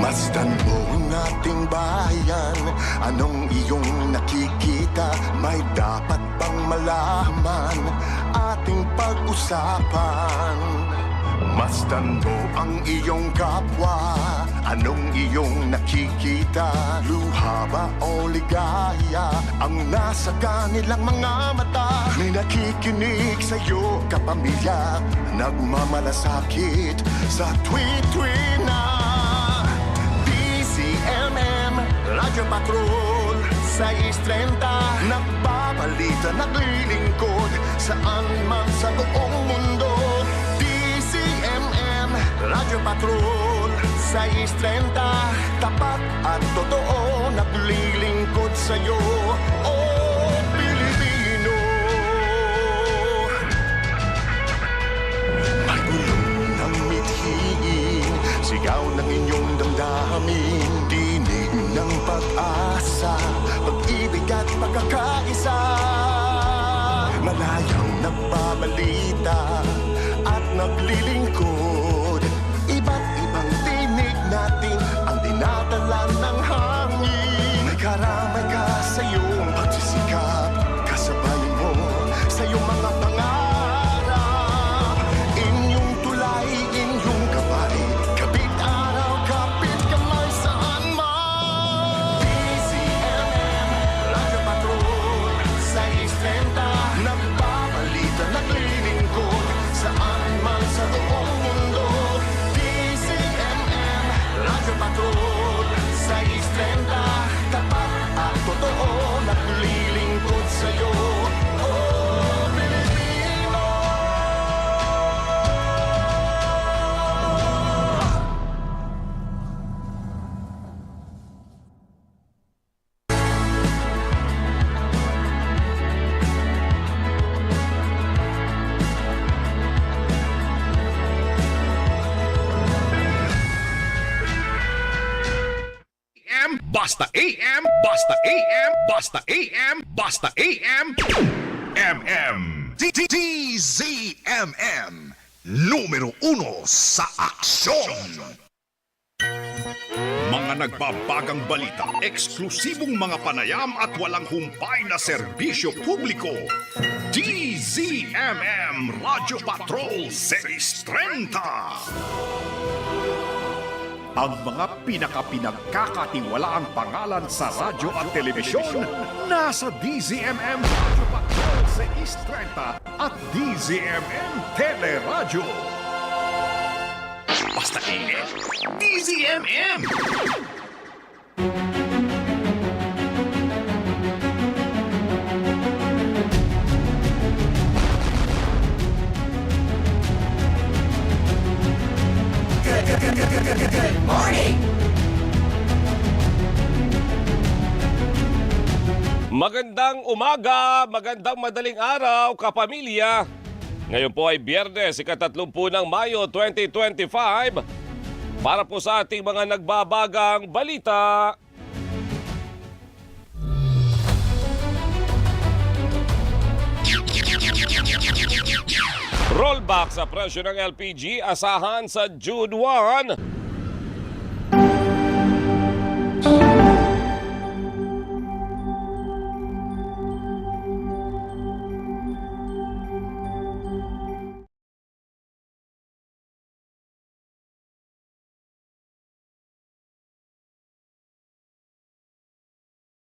Masdan mo ang ating bayan. Anong iyong nakikita? May dapat bang malaman? Ating pag-usapan. Masdan mo ang iyong kapwa. Anong iyong nakikita? Luha ba o ligaya ang nasa kanilang mga mata? May nakikinig sa'yo, kapamilya, nagmamalasakit sa tweet-tweet na DZMM Radyo Patrol 630. Nagbabalita, naglilingkod saan man sa buong mundo. DZMM Radyo Patrol 630. Tapat at totoo, naglilingkod sa'yo, oh Pilipino. Pagulong ng mithiin, sigaw ng inyong damdamin, tinig ng pag-asa, pag-ibig at pagkakaisa. Malayang nagbabalita at naglilingkod, iba't ibang tinig natin ang dinadala ng hangin. May karamay ka sa iyong pagsisikap, kasabay mo sa iyong mga pangarap. Inyong tulay, inyong gabay, kapit araw, kapit kamay saan man. DZMM Radyo Patrol 630. Nagbabalita, naglilingkod saan man sa buong mundo. DZMM Radyo Patrol 630. Tapat at totoo, naglilingkod sa'yo, oh Pilipino. Basta AM, Basta AM, Basta AM, Basta AM, MM. DZMM, numero 1 sa aksyon. Mga nagbabagang balita, eksklusibong mga panayam at walang humpay na serbisyo publiko. DZMM Radyo Patrol 630. Ang mga pinagkakatiwalaang pangalan sa radyo at telebisyon nasa DZMM Radyo Patrol 630 at DZMM Teleradyo. Basta AM, DZMM! Good morning! Magandang umaga, magandang madaling araw, kapamilya. Ngayon po ay Biyernes, ika-30 ng Mayo 2025. Para po sa ating mga nagbabagang balita. Rollback sa presyo ng LPG asahan sa June 1.